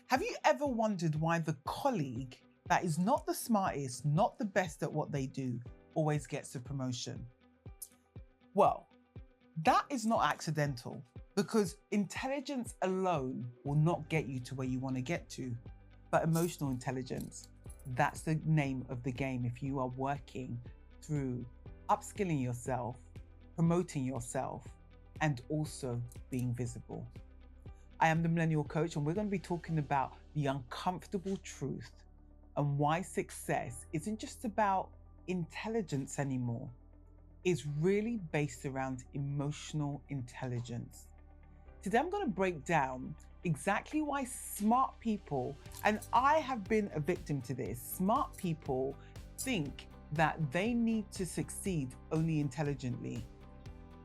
Have you ever wondered why the colleague that is not the smartest, not the best at what they do, always gets a promotion? Well, that is not accidental, because intelligence alone will not get you to where you want to get to. But emotional intelligence, that's the name of the game if you are working through upskilling yourself, promoting yourself, and also being visible. I am the Millennial Coach, and we're going to be talking about the uncomfortable truth and why success isn't just about intelligence anymore. It's really based around emotional intelligence. Today, I'm going to break down exactly why smart people, and I have been a victim to this, smart people think that they need to succeed only intelligently.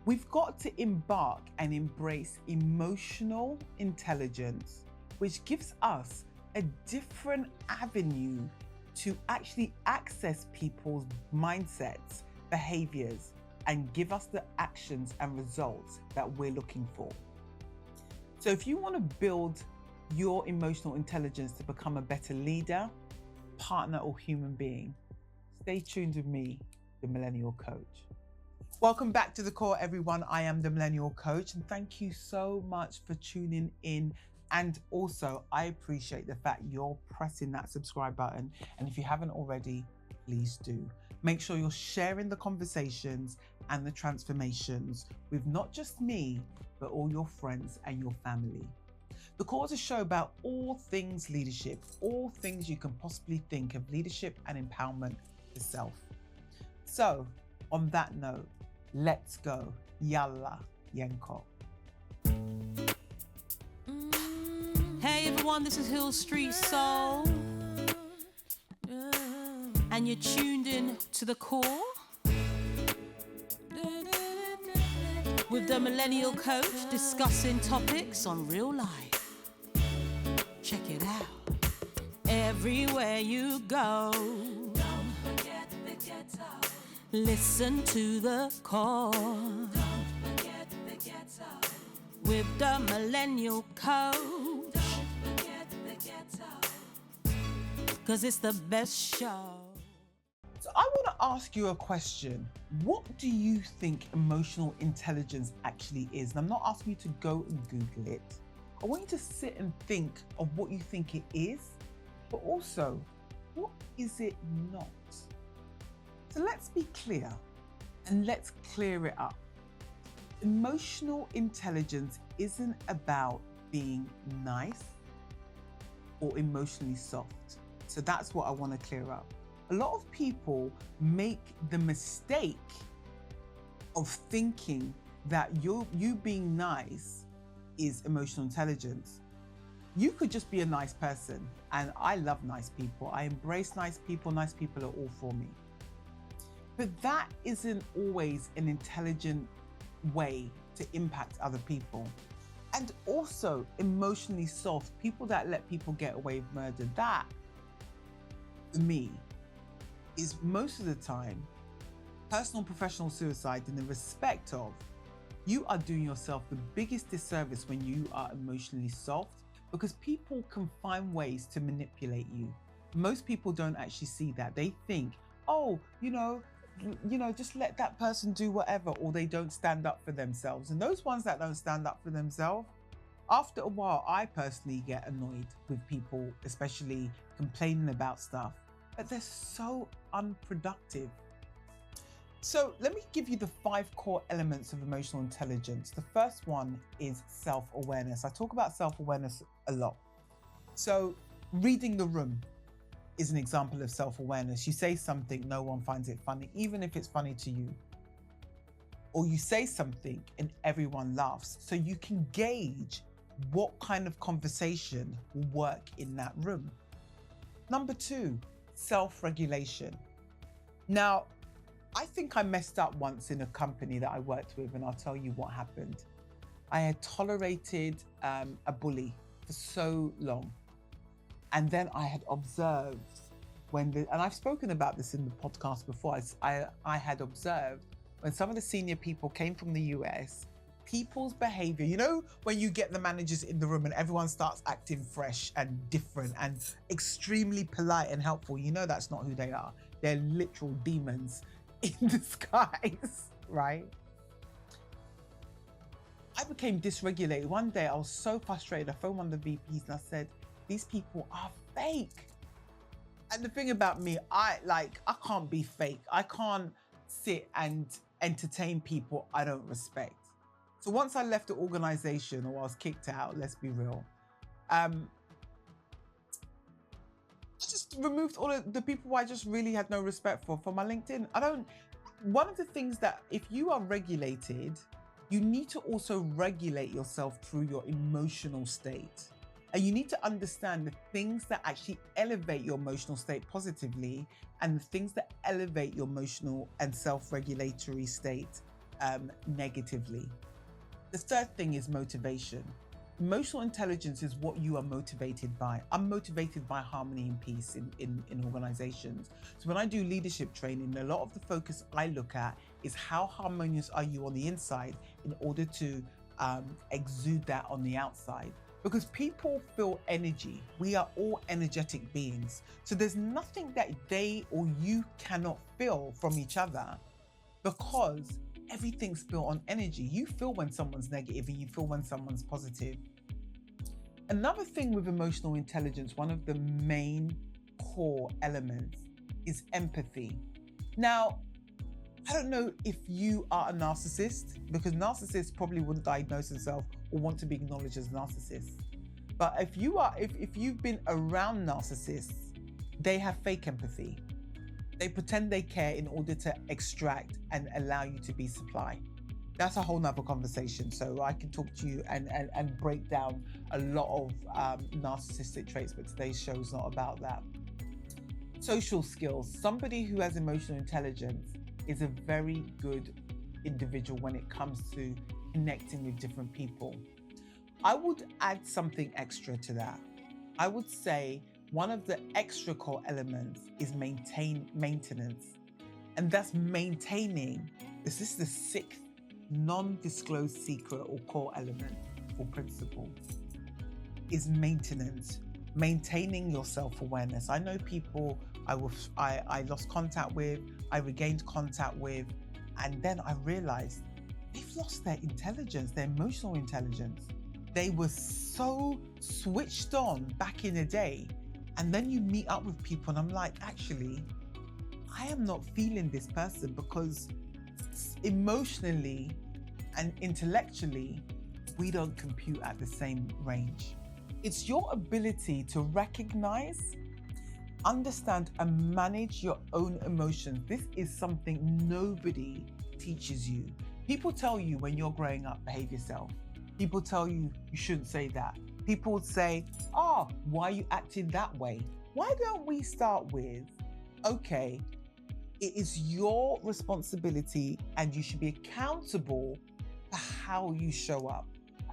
We've got to embark and embrace emotional intelligence, which gives us a different avenue to actually access people's mindsets, behaviors, and give us the actions and results that we're looking for. So if you want to build your emotional intelligence to become a better leader, partner, or human being, stay tuned with me, the Millennial Coach. Welcome back to The Core, everyone. I am the Millennial Coach, and thank you so much for tuning in. And also, I appreciate the fact you're pressing that subscribe button. And if you haven't already, please do. Make sure you're sharing the conversations and the transformations with not just me, but all your friends and your family. The Core is a show about all things leadership, all things you can possibly think of leadership and empowerment for self. So, on that note, let's go. Yalla, Yenko. Hey everyone, this is Hill Street Soul, and you're tuned in to The Core with the Millennial Coach, discussing topics on real life. Check it out. Everywhere you go, don't forget the ghetto. Listen to The Core. Don't forget the ghetto. With the Millennial Coach. Don't forget the ghetto. 'Cause it's the best show. So I want to ask you a question. What do you think emotional intelligence actually is? And I'm not asking you to go and Google it. I want you to sit and think of what you think it is, but also, what is it not? So let's be clear and let's clear it up. Emotional intelligence isn't about being nice or emotionally soft. So that's what I want to clear up. A lot of people make the mistake of thinking that you being nice is emotional intelligence. You could just be a nice person, and I love nice people. I embrace nice people. Nice people are all for me. But that isn't always an intelligent way to impact other people. And also emotionally soft, people that let people get away with murder, that, for me, is most of the time personal and professional suicide, in the respect of you are doing yourself the biggest disservice when you are emotionally soft, because people can find ways to manipulate you. Most people don't actually see that. They think, oh, just let that person do whatever, or they don't stand up for themselves. And those ones that don't stand up for themselves, after a while, I personally get annoyed with people, especially complaining about stuff, but they're so unproductive. So let me give you the 5 core elements of emotional intelligence. The first one is self-awareness. I talk about self-awareness a lot. So reading the room is an example of self-awareness. You say something, no one finds it funny, even if it's funny to you. Or you say something and everyone laughs. So you can gauge what kind of conversation will work in that room. Number 2, self-regulation. Now, I think I messed up once in a company that I worked with, and I'll tell you what happened. I had tolerated a bully for so long. And then I had observed and I've spoken about this in the podcast before, I had observed when some of the senior people came from the US people's behavior. You know, when you get the managers in the room and everyone starts acting fresh and different and extremely polite and helpful, you know that's not who they are. They're literal demons in disguise, right? I became dysregulated. One day I was so frustrated. I phoned one of the VPs and I said, these people are fake. And the thing about me, I can't be fake. I can't sit and entertain people I don't respect. So once I left the organization, or I was kicked out, let's be real, I just removed all of the people I just really had no respect for from my LinkedIn. One of the things that if you are regulated, you need to also regulate yourself through your emotional state. And you need to understand the things that actually elevate your emotional state positively and the things that elevate your emotional and self-regulatory state negatively. The third thing is motivation. Emotional intelligence is what you are motivated by. I'm motivated by harmony and peace in organizations. So when I do leadership training, a lot of the focus I look at is how harmonious are you on the inside in order to exude that on the outside. Because people feel energy. We are all energetic beings. So there's nothing that they or you cannot feel from each other, because everything's built on energy. You feel when someone's negative and you feel when someone's positive. Another thing with emotional intelligence, one of the main core elements is empathy. Now, I don't know if you are a narcissist, because narcissists probably wouldn't diagnose themselves or want to be acknowledged as narcissists. But if you've been around narcissists, they have fake empathy. They pretend they care in order to extract and allow you to be supply. That's a whole nother conversation. So I can talk to you and break down a lot of narcissistic traits, but today's show is not about that. Social skills. Somebody who has emotional intelligence is a very good individual when it comes to connecting with different people. I would add something extra to that. I would say one of the extra core elements is maintenance. And that's maintaining, this is the sixth non-disclosed secret or core element or principle, is maintenance. Maintaining your self-awareness. I know people I lost contact with, I regained contact with, and then I realized they've lost their intelligence, their emotional intelligence. They were so switched on back in the day. And then you meet up with people and I'm like, actually, I am not feeling this person, because emotionally and intellectually, we don't compute at the same range. It's your ability to recognize, understand, and manage your own emotions. This is something nobody teaches you. People tell you when you're growing up, behave yourself. People tell you you shouldn't say that. People would say, why are you acting that way? Why don't we start with, okay, it is your responsibility and you should be accountable for how you show up.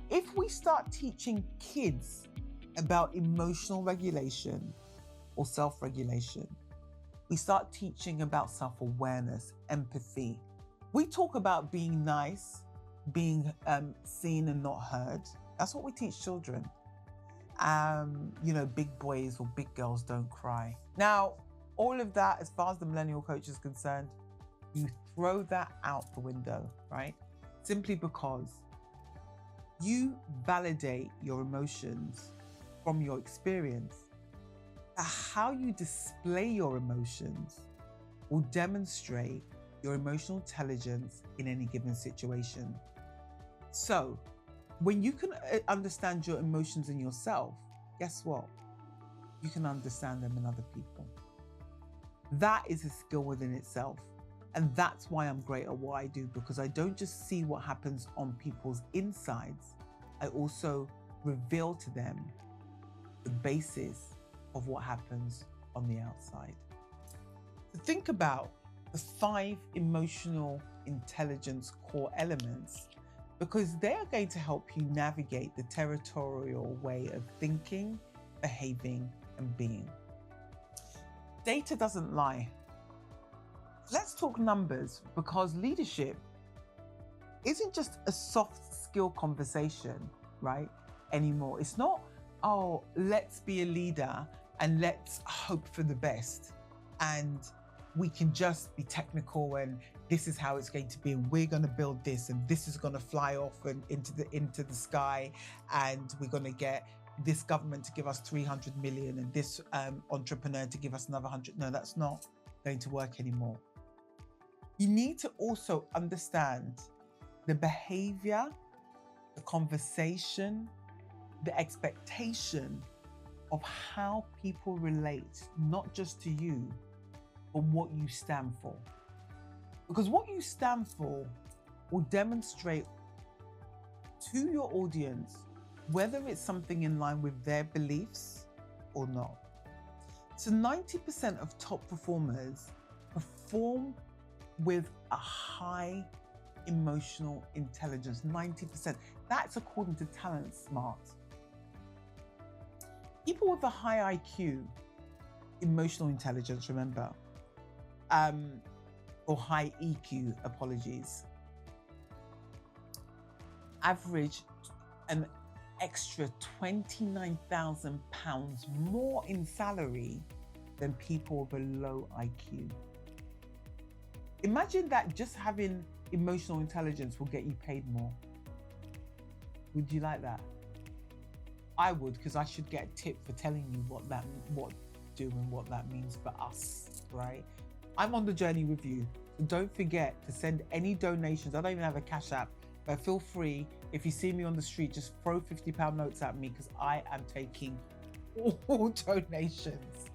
If we start teaching kids about emotional regulation or self-regulation, we start teaching about self-awareness, empathy. We talk about being nice, being seen and not heard. That's what we teach children. Big boys or big girls don't cry. Now, all of that, as far as the Millennial Coach is concerned, you throw that out the window, right? Simply because you validate your emotions from your experience. How you display your emotions will demonstrate your emotional intelligence in any given situation. So, when you can understand your emotions in yourself, guess what? You can understand them in other people. That is a skill within itself. And that's why I'm great at what I do, because I don't just see what happens on people's insides, I also reveal to them the basis of what happens on the outside. So think about the 5 emotional intelligence core elements, because they are going to help you navigate the territorial way of thinking, behaving, and being. Data doesn't lie. Let's talk numbers, because leadership isn't just a soft skill conversation, right, anymore. It's not, oh, let's be a leader and let's hope for the best. And we can just be technical and this is how it's going to be. And we're going to build this and this is going to fly off and into the sky. And we're going to get this government to give us 300 million and this entrepreneur to give us another 100. No, that's not going to work anymore. You need to also understand the behavior, the conversation, the expectation of how people relate, not just to you, but what you stand for. Because what you stand for will demonstrate to your audience whether it's something in line with their beliefs or not. So 90% of top performers perform with a high emotional intelligence, 90%. That's according to Talent Smart. People with a high IQ, emotional intelligence, remember, or high EQ, apologies, average an extra £29,000 more in salary than people with a low IQ. Imagine that just having emotional intelligence will get you paid more. Would you like that? I would, because I should get a tip for telling you what that means for us, right? I'm on the journey with you. So don't forget to send any donations. I don't even have a Cash App, but feel free. If you see me on the street, just throw £50 notes at me because I am taking all donations.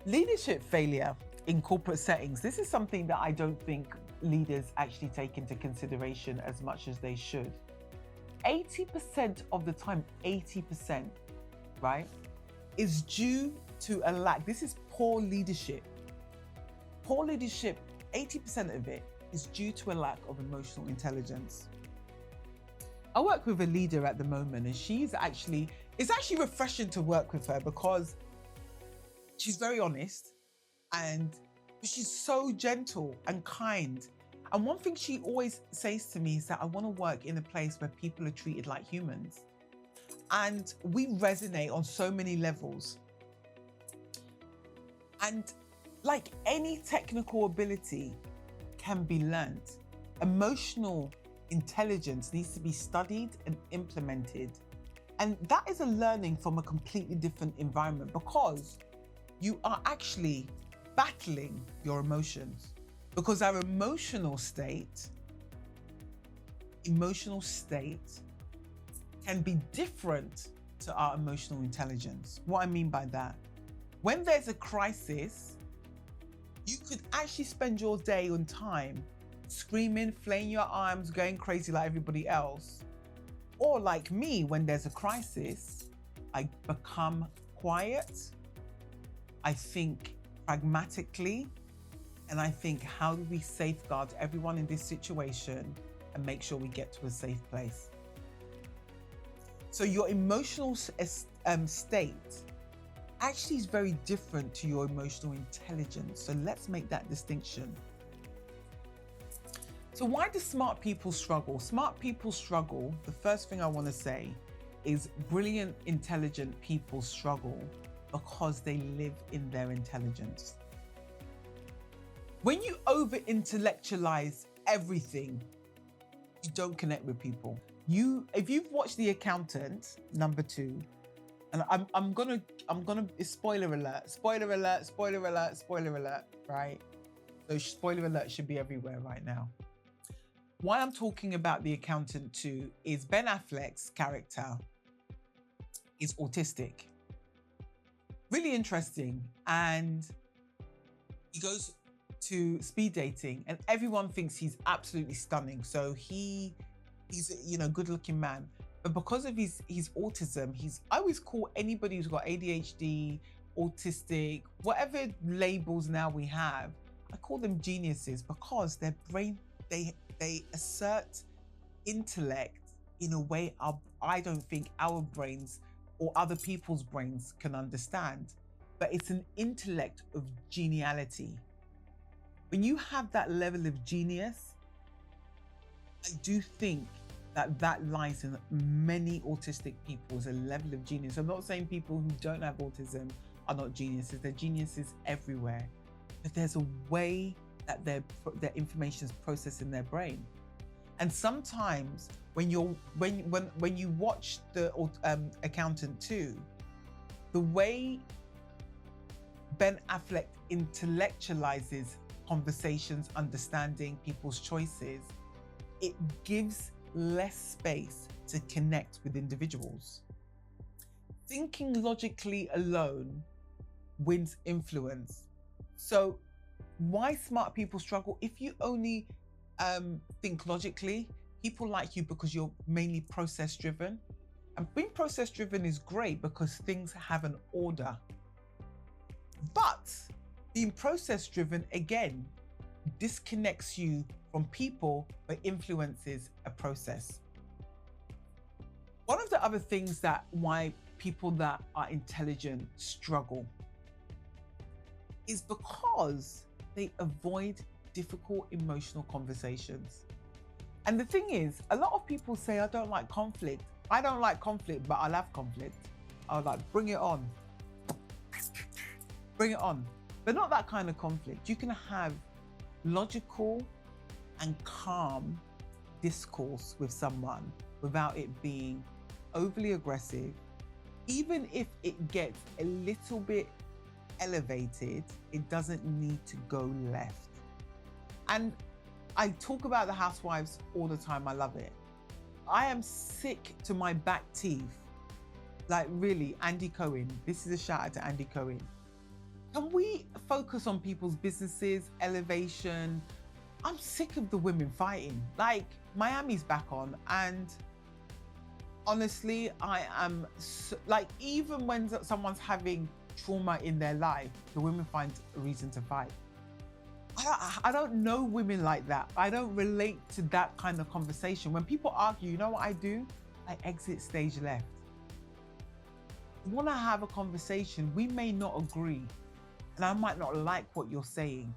Leadership failure in corporate settings. This is something that I don't think leaders actually take into consideration as much as they should. 80% of the time, 80%, right, is due to a lack. This is poor leadership. Poor leadership, 80% of it is due to a lack of emotional intelligence. I work with a leader at the moment and it's actually refreshing to work with her because she's very honest and she's so gentle and kind. And one thing she always says to me is that I want to work in a place where people are treated like humans. And we resonate on so many levels. And like any technical ability can be learned, emotional intelligence needs to be studied and implemented. And that is a learning from a completely different environment because you are actually battling your emotions. Because our emotional state can be different to our emotional intelligence. What I mean by that, when there's a crisis, you could actually spend your day on time screaming, flailing your arms, going crazy like everybody else. Or like me, when there's a crisis, I become quiet, I think pragmatically, and I think, how do we safeguard everyone in this situation and make sure we get to a safe place? So your emotional state actually is very different to your emotional intelligence. So let's make that distinction. So why do smart people struggle? Smart people struggle, the first thing I want to say is brilliant, intelligent people struggle because they live in their intelligence. When you over-intellectualize everything, you don't connect with people. If you've watched The Accountant, number 2, and I'm gonna spoiler alert, right? So spoiler alert should be everywhere right now. Why I'm talking about The Accountant 2 is Ben Affleck's character is autistic. Really interesting, and he goes to speed dating and everyone thinks he's absolutely stunning. So he's a good-looking man, but because of his autism, I always call anybody who's got ADHD, autistic, whatever labels now we have, I call them geniuses because their brain, they assert intellect in a way I don't think our brains or other people's brains can understand. But it's an intellect of geniality. When you have that level of genius, I do think that lies in many autistic people is a level of genius. I'm not saying people who don't have autism are not geniuses. They're geniuses everywhere. But there's a way that their information is processed in their brain. And sometimes when you watch the Accountant 2, the way Ben Affleck intellectualizes conversations, understanding people's choices, it gives less space to connect with individuals. Thinking logically alone wins influence. So why smart people struggle? If you only think logically, people like you because you're mainly process driven. And being process driven is great because things have an order. But being process driven, again, disconnects you from people but influences a process. One of the other things that why people that are intelligent struggle is because they avoid difficult emotional conversations. And the thing is, a lot of people say, I don't like conflict. I don't like conflict, but I'll have conflict. I was like, bring it on. Bring it on. But not that kind of conflict. You can have logical and calm discourse with someone without it being overly aggressive. Even if it gets a little bit elevated, it doesn't need to go left. And I talk about the housewives all the time. I love it. I am sick to my back teeth. Like really, Andy Cohen. This is a shout out to Andy Cohen. Can we focus on people's businesses, elevation? I'm sick of the women fighting. Like Miami's back on, and honestly, I am like, even when someone's having trauma in their life, the women find a reason to fight. I don't know women like that. I don't relate to that kind of conversation. When people argue, you know what I do? I exit stage left. You want to have a conversation, we may not agree, and I might not like what you're saying,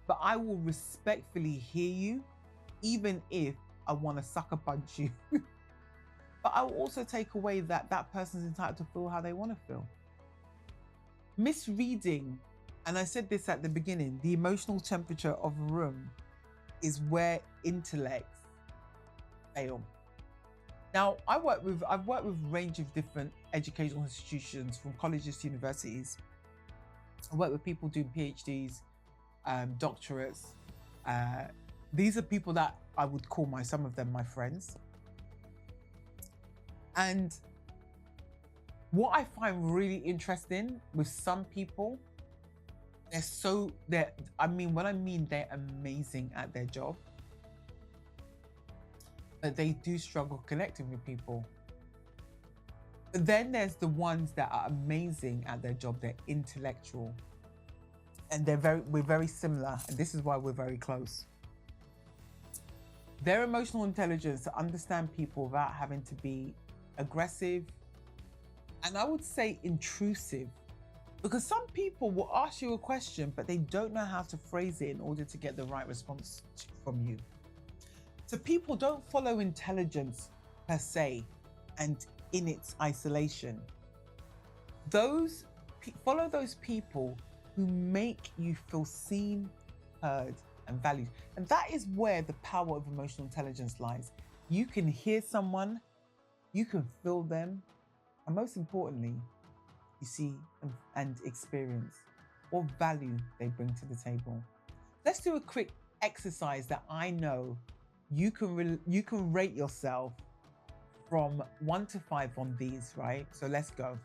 but I will respectfully hear you, even if I want to sucker punch you. But I will also take away that that person's entitled to feel how they want to feel. Misreading, and I said this at the beginning, the emotional temperature of a room is where intellects fail. Now, I've worked with a range of different educational institutions, from colleges to universities. I work with people doing PhDs, doctorates. These are people that I would call some of them my friends. And what I find really interesting with some people, they're amazing at their job, but they do struggle connecting with people. But then there's the ones that are amazing at their job, they're intellectual. And we're very similar, and this is why we're very close. Their emotional intelligence to understand people without having to be aggressive, and I would say intrusive, because some people will ask you a question, but they don't know how to phrase it in order to get the right response from you. So people don't follow intelligence per se and in its isolation. Follow those people who make you feel seen, heard, and valued. And that is where the power of emotional intelligence lies. You can hear someone, you can feel them, and most importantly, you see and experience what value they bring to the table. Let's do a quick exercise that I know you can rate yourself from 1 to 5 on these, right? So let's go.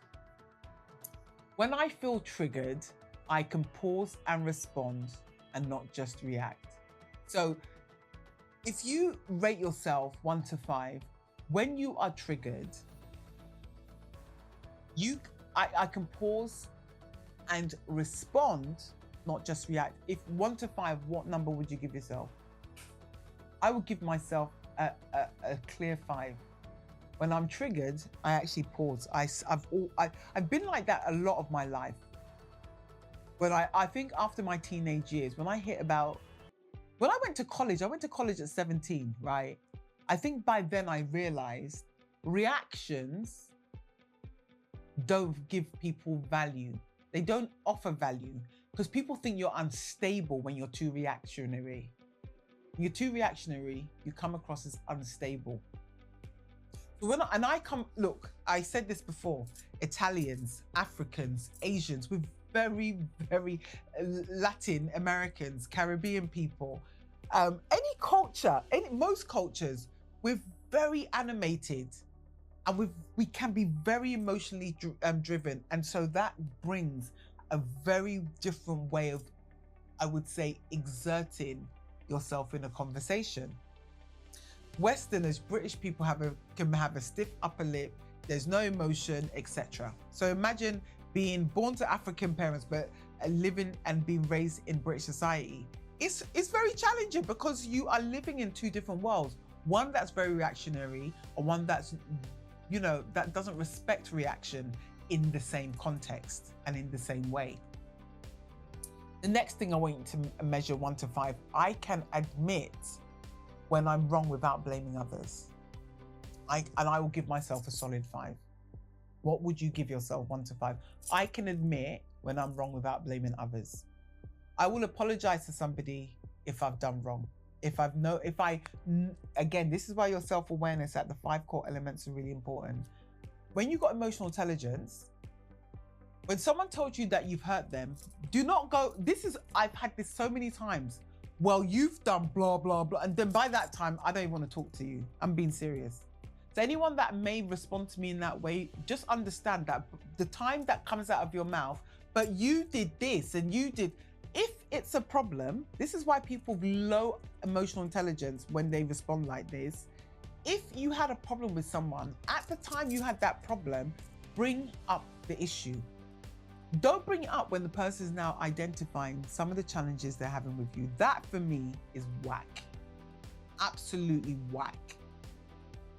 When I feel triggered, I can pause and respond and not just react. So if you rate yourself 1 to 5, when you are triggered, I can pause and respond, not just react. If 1 to 5, what number would you give yourself? I would give myself a clear 5. When I'm triggered, I actually pause. I've been like that a lot of my life. When I think after my teenage years, when I went to college at 17, right? I think by then I realized reactions don't give people value. They don't offer value because people think you're unstable when you're too reactionary. When you're too reactionary, you come across as unstable. So look, I said this before, Italians, Africans, Asians, we're very, very Latin Americans, Caribbean people, any culture, most cultures, we're very animated and we can be very emotionally driven. And so that brings a very different way of, I would say, exerting yourself in a conversation. Westerners, British people can have a stiff upper lip, there's no emotion, etc. So imagine being born to African parents, but living and being raised in British society. It's very challenging because you are living in two different worlds. One that's very reactionary, or one that's, that doesn't respect reaction in the same context and in the same way. The next thing I want you to measure 1 to 5, I can admit when I'm wrong without blaming others. And I will give myself a solid 5. What would you give yourself 1 to 5? I can admit when I'm wrong without blaming others. I will apologize to somebody if I've done wrong. Again, this is why your self-awareness at the 5 core elements are really important. When you've got emotional intelligence, when someone told you that you've hurt them, do not go, I've had this so many times. Well, you've done blah, blah, blah. And then by that time, I don't even want to talk to you. I'm being serious. So anyone that may respond to me in that way, just understand that the time that comes out of your mouth, but you did this and you did, if it's a problem, this is why people with low emotional intelligence, when they respond like this, if you had a problem with someone, at the time you had that problem, bring up the issue. Don't bring it up when the person is now identifying some of the challenges they're having with you. That for me is whack. Absolutely whack.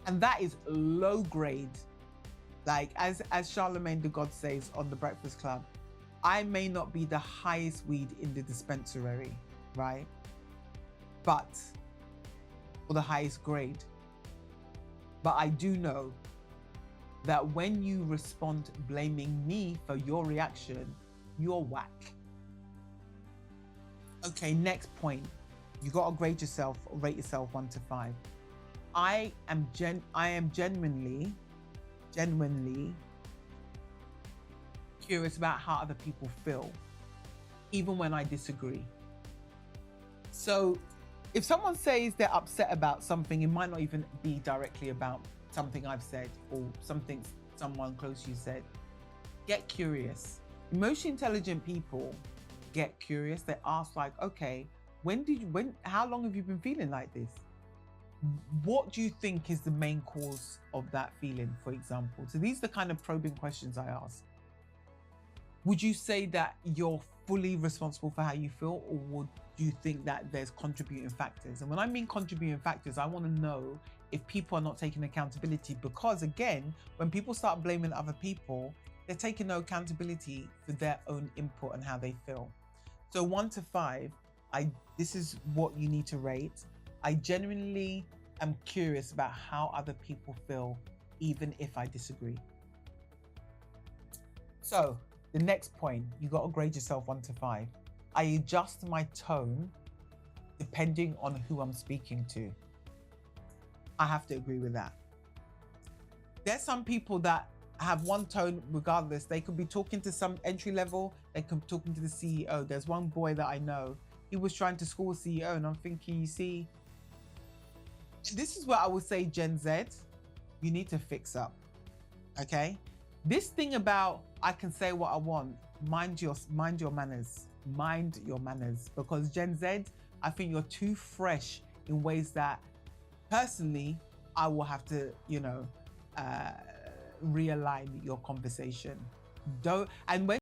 And that is low grade. Like as Charlemagne the God says on The Breakfast Club, I may not be the highest weed in the dispensary, right? But, or the highest grade. But I do know that when you respond blaming me for your reaction, you're whack. Okay, next point. You gotta grade yourself, or rate yourself 1 to 5. I am genuinely curious about how other people feel, even when I disagree. So if someone says they're upset about something, it might not even be directly about something I've said or something someone close to you said. Get curious. Emotionally intelligent people get curious. They ask like, okay, how long have you been feeling like this? What do you think is the main cause of that feeling, for example? So these are the kind of probing questions I ask. Would you say that you're fully responsible for how you feel, or would you think that there's contributing factors? And when I mean contributing factors, I want to know if people are not taking accountability, because again, when people start blaming other people, they're taking no accountability for their own input and how they feel. So 1 to 5, this is what you need to rate. I genuinely am curious about how other people feel, even if I disagree. So the next point, you got to grade yourself 1 to 5. I adjust my tone depending on who I'm speaking to. I have to agree with that. There's some people that have one tone regardless. They could be talking to some entry level, they could be talking to the CEO. There's one boy that I know, he was trying to school a CEO, and I'm thinking, you see, this is what I would say, Gen Z, you need to fix up, okay? This thing about, I can say what I want, mind your manners. Mind your manners, because Gen Z, I think you're too fresh in ways that personally I will have to, realign your conversation. And when